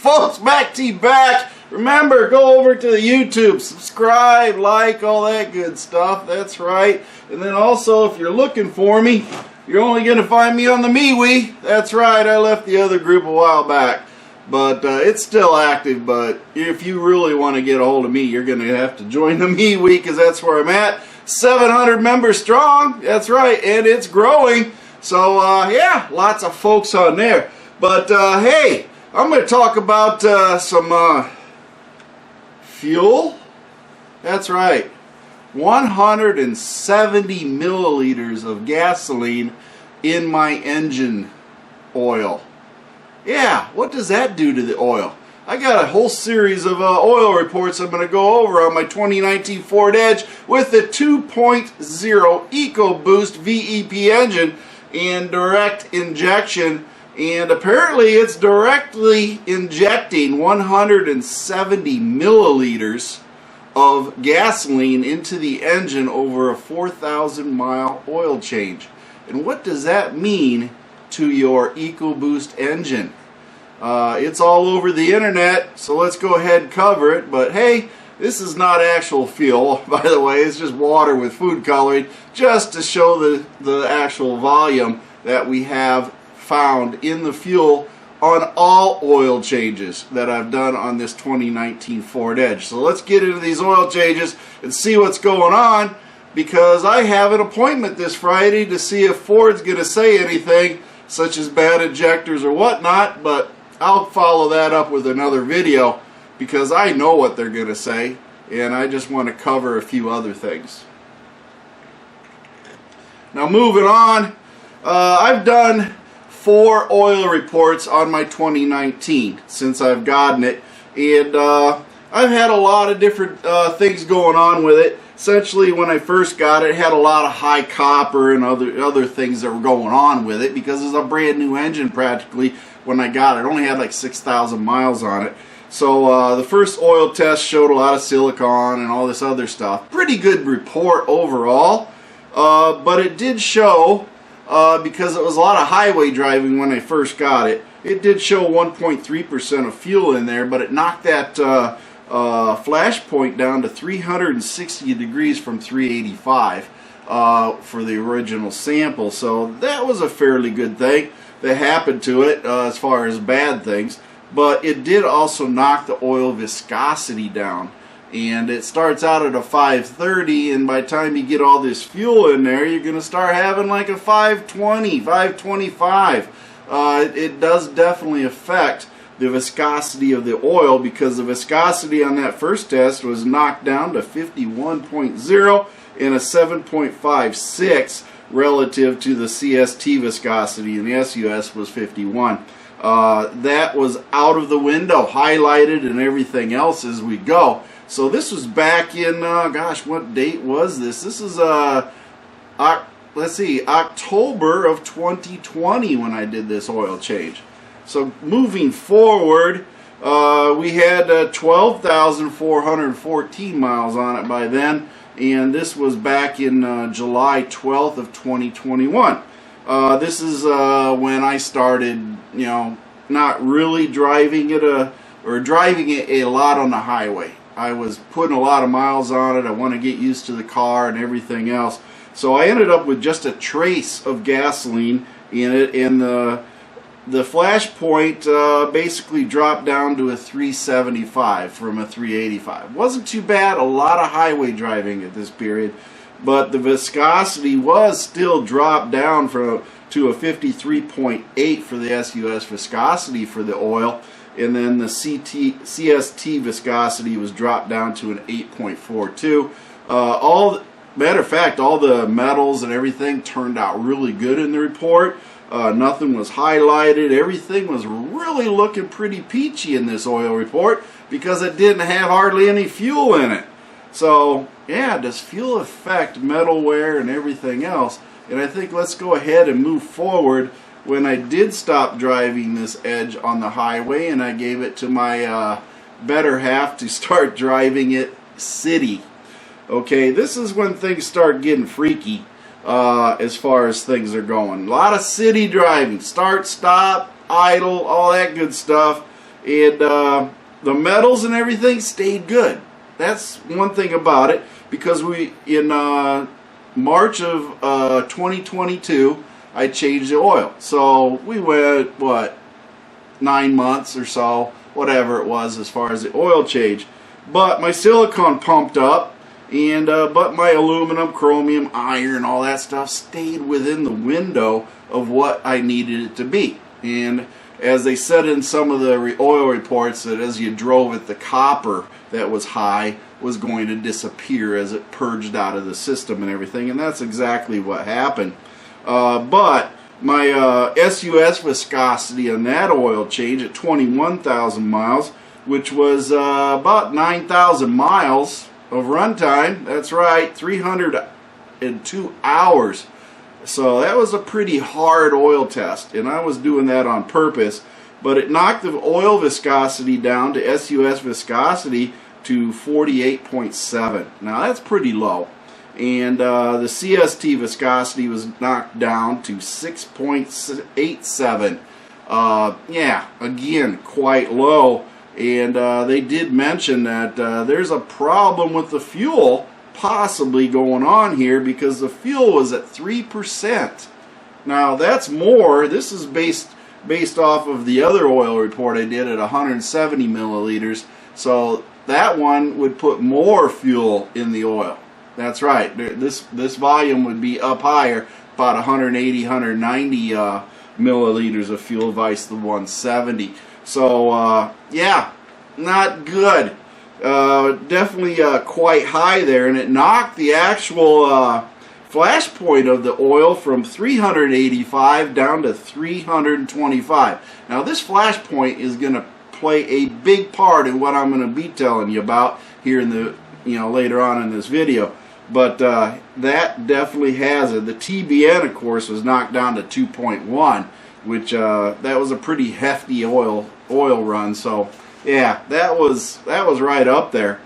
folks, MACT back. Remember, go over to the YouTube, subscribe, like, all that good stuff. That's right. And then also, if you're looking for me, you're only going to find me on the MeWe. That's right, I left the other group a while back. But it's still active, but if you really want to get a hold of me, you're going to have to join the MeWe, because that's where I'm at. 700 members strong, that's right, and it's growing. So, yeah, lots of folks on there. But, hey, I'm going to talk about some fuel. That's right. 170 milliliters of gasoline in my engine oil. Yeah, what does that do to the oil? I got a whole series of oil reports I'm going to go over on my 2019 Ford Edge with the 2.0 Ecoboost VEP engine and direct injection. And apparently it's directly injecting 170 milliliters of gasoline into the engine over a 4,000 mile oil change. And what does that mean to your Ecoboost engine? It's all over the internet, so let's go ahead and cover it. But hey, this is not actual fuel, by the way. It's just water with food coloring, just to show the actual volume that we have found in the fuel on all oil changes that I've done on this 2019 Ford Edge. So let's get into these oil changes and see what's going on, because I have an appointment this Friday to see if Ford's going to say anything such as bad injectors or whatnot, but I'll follow that up with another video because I know what they're going to say, and I just want to cover a few other things. Now moving on, I've done 4 oil reports on my 2019 since I've gotten it, and I've had a lot of different things going on with it. Essentially, when I first got it, it had a lot of high copper and other things that were going on with it, because it's a brand new engine practically when I got it. It only had like 6,000 miles on it. So the first oil test showed a lot of silicon and all this other stuff. Pretty good report overall, but it did show, because it was a lot of highway driving when I first got it, it did show 1.3% of fuel in there, but it knocked that flash point down to 360 degrees from 385 for the original sample. So that was a fairly good thing that happened to it as far as bad things. But it did also knock the oil viscosity down, and it starts out at a 530, and by the time you get all this fuel in there, you're going to start having like a 520, 525. It does definitely affect the viscosity of the oil, because the viscosity on that first test was knocked down to 51.0 and a 7.56 relative to the CST viscosity, and the SUS was 51. That was out of the window, highlighted and everything else as we go. So this was back in, gosh, what date was this? This is, let's see, October of 2020 when I did this oil change. So moving forward, we had 12,414 miles on it by then, and this was back in July 12th of 2021. This is when I started, you know, not really driving it driving it a lot on the highway. I was putting a lot of miles on it. I want to get used to the car and everything else. So I ended up with just a trace of gasoline in it, and the flash point basically dropped down to a 375 from a 385. Wasn't too bad, a lot of highway driving at this period, but the viscosity was still dropped down to a 53.8 for the SUS viscosity for the oil, and then the CST viscosity was dropped down to an 8.42. Matter of fact, all the metals and everything turned out really good in the report. Nothing was highlighted. Everything was really looking pretty peachy in this oil report, because it didn't have hardly any fuel in it. So yeah, does fuel affect metal wear and everything else? And I think let's go ahead and move forward. When I did stop driving this Edge on the highway, and I gave it to my better half to start driving it city. Okay, this is when things start getting freaky. As far as things are going. A lot of city driving, start, stop, idle, all that good stuff. and the metals and everything stayed good. That's one thing about it, because we in March of 2022 I changed the oil. So we went, what, 9 months or so, whatever it was as far as the oil change. But my silicone pumped up, and but my aluminum, chromium, iron, all that stuff stayed within the window of what I needed it to be. And as they said in some of the oil reports, that as you drove it, the copper that was high was going to disappear as it purged out of the system and everything, and that's exactly what happened. But my SUS viscosity on that oil change at 21,000 miles, which was about 9,000 miles of runtime, that's right, 302 hours. So that was a pretty hard oil test, and I was doing that on purpose. But it knocked the oil viscosity down to SUS viscosity to 48.7. Now that's pretty low. And the CST viscosity was knocked down to 6.87. Yeah, again, quite low. And they did mention that there's a problem with the fuel possibly going on here, because the fuel was at 3%. Now that's more. This is based off of the other oil report I did at 170 milliliters. So that one would put more fuel in the oil. That's right. This volume would be up higher, about 180, 190 milliliters of fuel vice the 170. So yeah, not good. Definitely quite high there, and it knocked the actual flash point of the oil from 385 down to 325. Now this flash point is going to play a big part in what I'm going to be telling you about here in the later on in this video. But that definitely has it. The TBN, of course, was knocked down to 2.1, which that was a pretty hefty oil run. So yeah, that was right up there.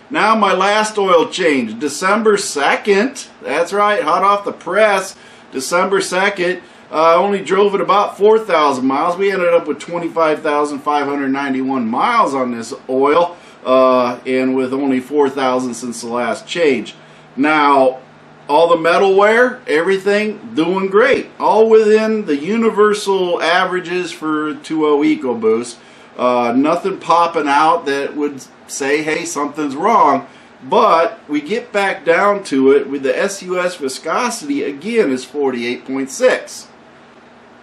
Now my last oil change, December 2nd. That's right, hot off the press. December 2nd. I only drove it about 4,000 miles. We ended up with 25,591 miles on this oil, and with only 4,000 since the last change. Now, all the metal wear, everything doing great. All within the universal averages for 2.0 Ecoboost. Nothing popping out that would say, hey, something's wrong. But we get back down to it with the SUS viscosity, again, is 48.6.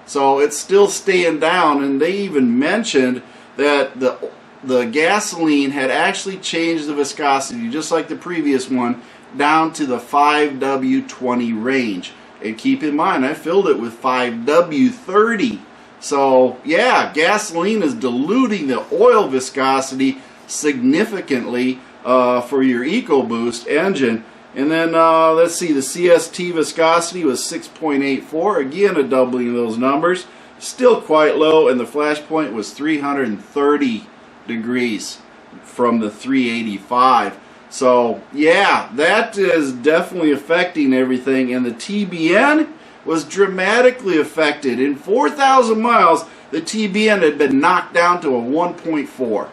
So it's still staying down, and they even mentioned that the gasoline had actually changed the viscosity, just like the previous one, down to the 5W20 range. And keep in mind, I filled it with 5W30. So yeah, gasoline is diluting the oil viscosity significantly for your Ecoboost engine. And then let's see, the CST viscosity was 6.84, again a doubling of those numbers. Still quite low, and the flash point was 330 degrees from the 385. So yeah, that is definitely affecting everything, and the TBN was dramatically affected. In 4,000 miles, the TBN had been knocked down to a 1.4.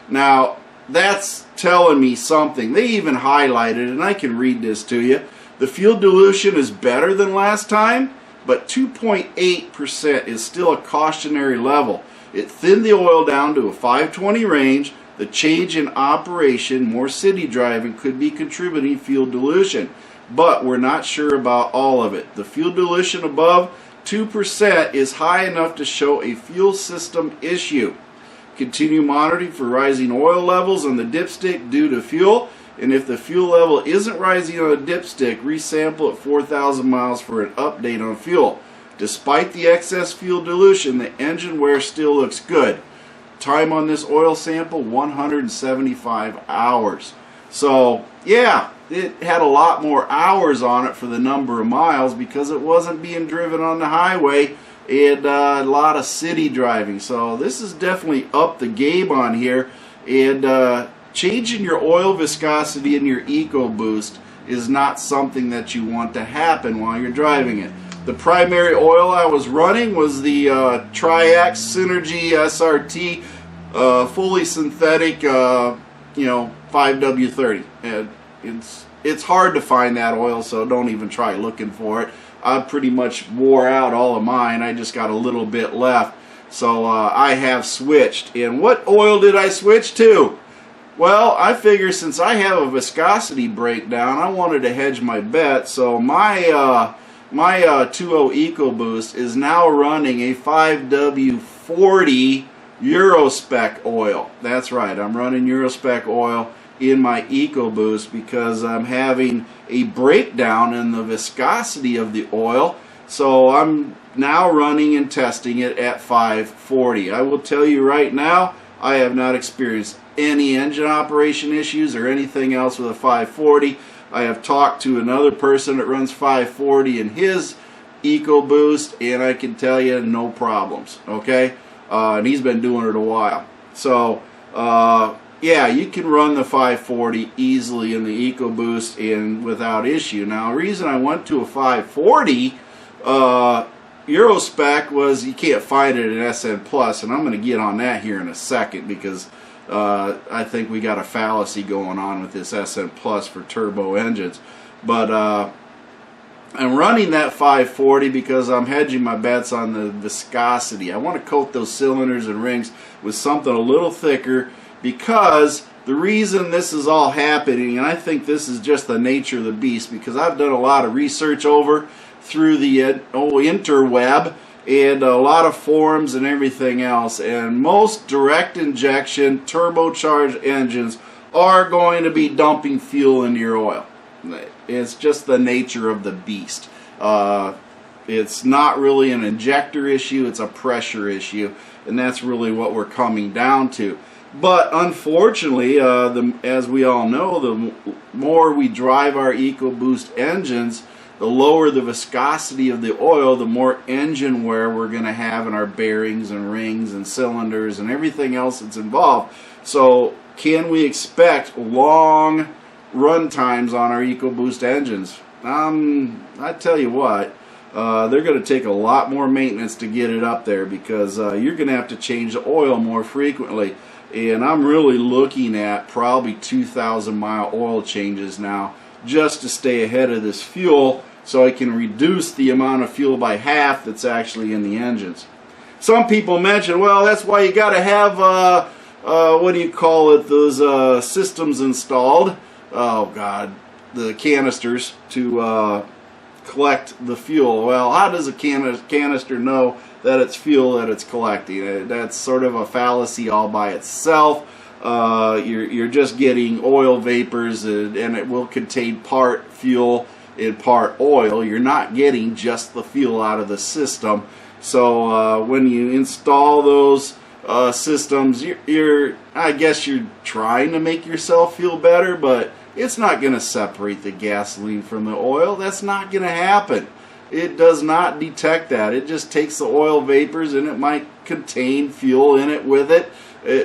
Now, that's telling me something. They even highlighted, and I can read this to you. The fuel dilution is better than last time, but 2.8% is still a cautionary level. It thinned the oil down to a 520 range. The change in operation, more city driving, could be contributing fuel dilution, but we're not sure about all of it. The fuel dilution above 2% is high enough to show a fuel system issue. Continue monitoring for rising oil levels on the dipstick due to fuel, and if the fuel level isn't rising on the dipstick, resample at 4,000 miles for an update on fuel. Despite the excess fuel dilution, the engine wear still looks good. Time on this oil sample, 175 hours. So yeah, it had a lot more hours on it for the number of miles because it wasn't being driven on the highway, and a lot of city driving. So this is definitely up the game on here, and changing your oil viscosity in your Ecoboost is not something that you want to happen while you're driving it. The primary oil I was running was the Triax Synergy SRT fully synthetic, 5W30. And it's hard to find that oil, so don't even try looking for it. I pretty much wore out all of mine. I just got a little bit left. So I have switched. And what oil did I switch to? Well, I figure since I have a viscosity breakdown, I wanted to hedge my bet. So my 2.0 Ecoboost is now running a 5W40 Eurospec oil. That's right, I'm running Eurospec oil in my Ecoboost because I'm having a breakdown in the viscosity of the oil. So I'm now running and testing it at 540. I will tell you right now, I have not experienced any engine operation issues or anything else with a 540. I have talked to another person that runs 540 in his Ecoboost, and I can tell you no problems, okay? And he's been doing it a while. So, yeah, you can run the 540 easily in the Ecoboost and without issue. Now, the reason I went to a 540 Eurospec was you can't find it at SN Plus, and I'm going to get on that here in a second because I think we got a fallacy going on with this SN Plus for turbo engines. But I'm running that 540 because I'm hedging my bets on the viscosity. I want to coat those cylinders and rings with something a little thicker because the reason this is all happening, and I think this is just the nature of the beast, because I've done a lot of research over through the interweb and a lot of forums and everything else, and most direct injection turbocharged engines are going to be dumping fuel into your oil. It's just the nature of the beast. It's not really an injector issue, it's a pressure issue, and that's really what we're coming down to. But unfortunately, as we all know, the more we drive our Ecoboost engines, the lower the viscosity of the oil, the more engine wear we're going to have in our bearings and rings and cylinders and everything else that's involved. So can we expect long run times on our Ecoboost engines? I tell you what, they're going to take a lot more maintenance to get it up there because you're going to have to change the oil more frequently. And I'm really looking at probably 2,000 mile oil changes now just to stay ahead of this fuel so I can reduce the amount of fuel by half that's actually in the engines. Some people mention, well, that's why you got to have, what do you call it, those systems installed. Oh, God, the canisters to collect the fuel. Well, how does a canister know that it's fuel that it's collecting? That's sort of a fallacy all by itself. You're just getting oil vapors, and it will contain part fuel and part oil. You're not getting just the fuel out of the system. So when you install those systems, I guess you're trying to make yourself feel better, but it's not going to separate the gasoline from the oil. That's not going to happen. It does not detect that. It just takes the oil vapors, and it might contain fuel in it with it,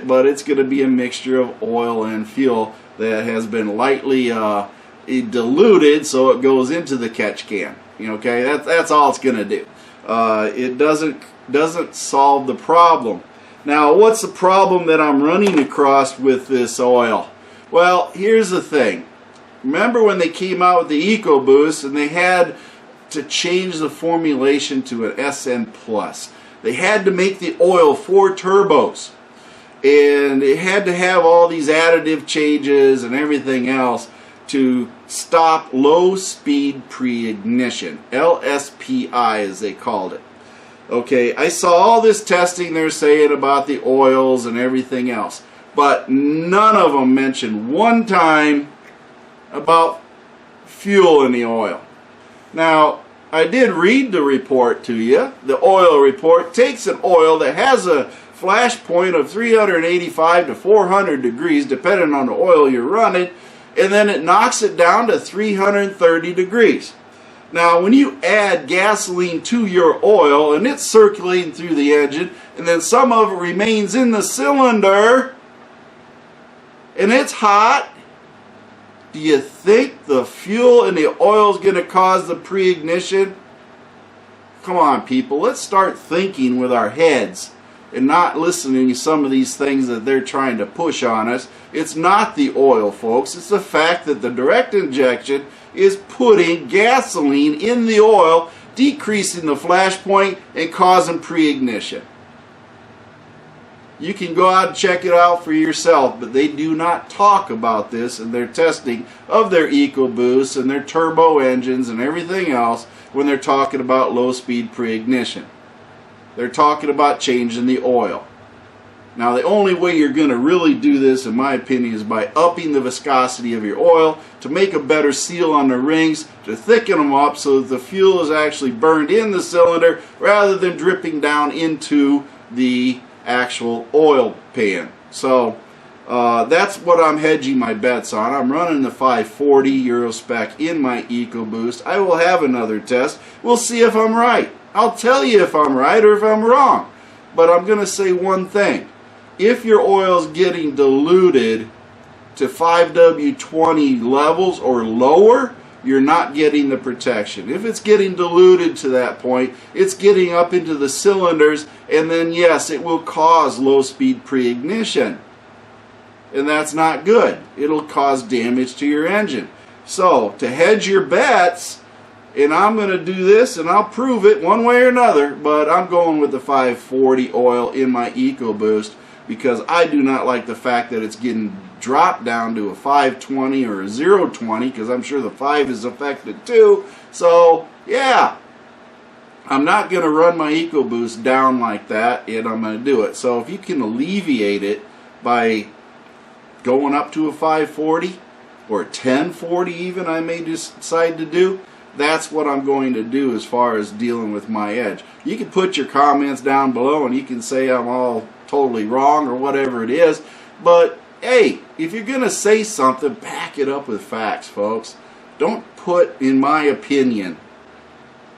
but it's going to be a mixture of oil and fuel that has been lightly diluted so it goes into the catch can. Okay, that's all it's going to do. It doesn't solve the problem. Now, what's the problem that I'm running across with this oil? Well, here's the thing. Remember when they came out with the Ecoboost and they had to change the formulation to an SN Plus. They had to make the oil for turbos. And it had to have all these additive changes and everything else to stop low speed pre-ignition. LSPI as they called it. Okay, I saw all this testing they're saying about the oils and everything else, but none of them mentioned one time about fuel in the oil. Now, I did read the report to you. The oil report takes an oil that has a flash point of 385 to 400 degrees, depending on the oil you're running, and then it knocks it down to 330 degrees. Now, when you add gasoline to your oil and it's circulating through the engine, and then some of it remains in the cylinder, and it's hot, do you think the fuel in the oil is going to cause the pre-ignition? Come on, people, let's start thinking with our heads and not listening to some of these things that they're trying to push on us. It's not the oil, folks. It's the fact that the direct injection is putting gasoline in the oil, decreasing the flash point and causing pre-ignition. You can go out and check it out for yourself, but they do not talk about this in their testing of their Ecoboost and their turbo engines and everything else when they're talking about low-speed pre-ignition. They're talking about changing the oil. Now, the only way you're going to really do this, in my opinion, is by upping the viscosity of your oil to make a better seal on the rings, to thicken them up so that the fuel is actually burned in the cylinder rather than dripping down into the actual oil pan. So that's what I'm hedging my bets on. I'm running the 540 Euro spec in my Ecoboost. I will have another test. We'll see if I'm right. I'll tell you if I'm right or if I'm wrong. But I'm going to say one thing. If your oil is getting diluted to 5W20 levels or lower, you're not getting the protection. If it's getting diluted to that point, it's getting up into the cylinders, and then yes, it will cause low-speed pre-ignition. And that's not good. It'll cause damage to your engine. So, to hedge your bets, and I'm going to do this, and I'll prove it one way or another, but I'm going with the 540 oil in my Ecoboost because I do not like the fact that it's getting dropped down to a 520 or a 020, because I'm sure the 5 is affected too. So, yeah, I'm not going to run my Ecoboost down like that, and I'm going to do it. So if you can alleviate it by going up to a 540 or a 1040 even, I may decide to do, that's what I'm going to do as far as dealing with my edge. You can put your comments down below and you can say I'm all totally wrong or whatever it is, but hey, if you're going to say something, back it up with facts, folks. Don't put, in my opinion,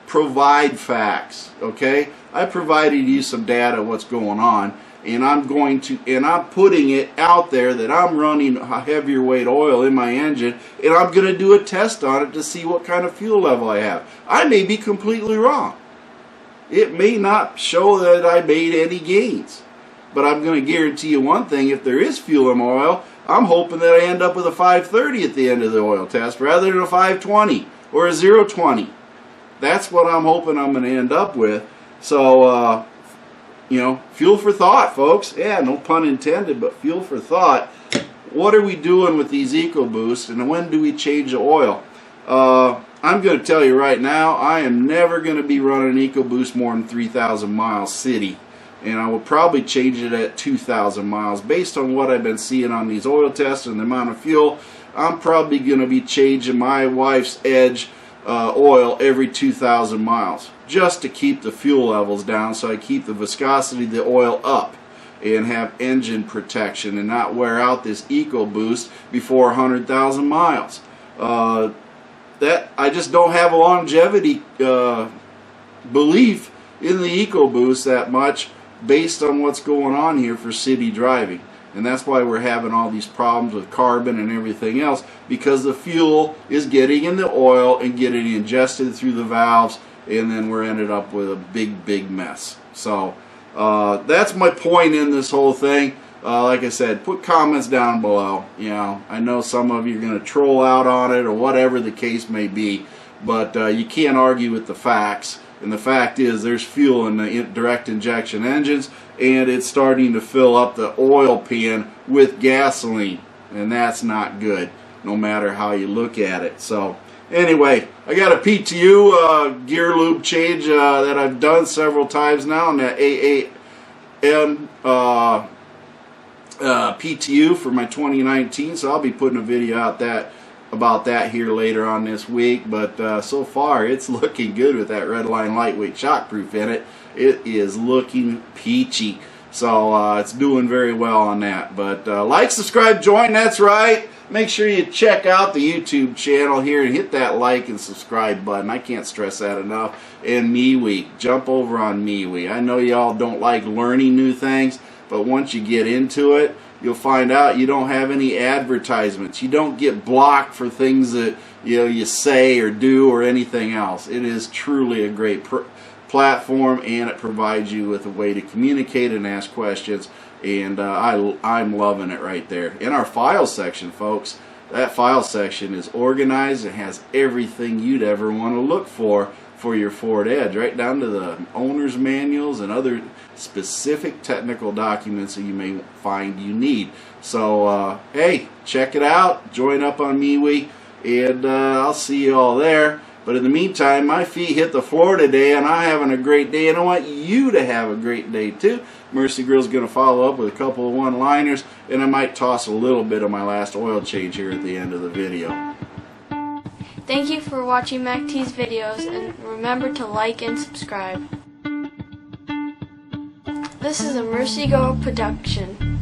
provide facts, okay? I provided you some data, what's going on, and I'm putting it out there that I'm running a heavier weight oil in my engine, and I'm going to do a test on it to see what kind of fuel level I have. I may be completely wrong. It may not show that I made any gains. But I'm going to guarantee you one thing, if there is fuel in my oil, I'm hoping that I end up with a 530 at the end of the oil test rather than a 520 or a 020. That's what I'm hoping I'm going to end up with. So, you know, fuel for thought, folks. Yeah, no pun intended, but fuel for thought. What are we doing with these Ecoboosts, and when do we change the oil? I'm going to tell you right now, I am never going to be running an Ecoboost more than 3,000 miles city. And I will probably change it at 2,000 miles. Based on what I've been seeing on these oil tests and the amount of fuel, I'm probably going to be changing my wife's Edge oil every 2,000 miles. Just to keep the fuel levels down, so I keep the viscosity of the oil up and have engine protection and not wear out this Ecoboost before 100,000 miles. That I just don't have a longevity belief in the Ecoboost that much, based on what's going on here for city driving. And that's why we're having all these problems with carbon and everything else, because the fuel is getting in the oil and getting ingested through the valves, and then we're ended up with a big mess. So that's my point in this whole thing. Like I said, put comments down below. You know, I know some of you are going to troll out on it or whatever the case may be, but you can't argue with the facts. And the fact is, there's fuel in the direct injection engines, and it's starting to fill up the oil pan with gasoline, and that's not good, no matter how you look at it. So anyway, I got a PTU gear lube change that I've done several times now, and that AAM PTU for my 2019. So I'll be putting a video out about that here later on this week, but so far it's looking good with that Redline lightweight shockproof in it. It is looking peachy, so it's doing very well on that. But like, subscribe, join, that's right. Make sure you check out the YouTube channel here and hit that like and subscribe button. I can't stress that enough. And MeWe, jump over on MeWe. I know y'all don't like learning new things, but once you get into it, you'll find out you don't have any advertisements. You don't get blocked for things that you say or do or anything else. It is truly a great platform, and it provides you with a way to communicate and ask questions. And I'm loving it right there. In our file section, folks, that file section is organized and has everything you'd ever want to look for your Ford Edge, right down to the owner's manuals and other specific technical documents that you may find you need. So hey, check it out, join up on MeWe, and I'll see you all there. But in the meantime, my feet hit the floor today, and I'm having a great day, and I want you to have a great day too. Mercy Grill's going to follow up with a couple of one-liners, and I might toss a little bit of my last oil change here at the end of the video. Thank you for watching MacT's videos, and remember to like and subscribe. This is a Mercy Girl production.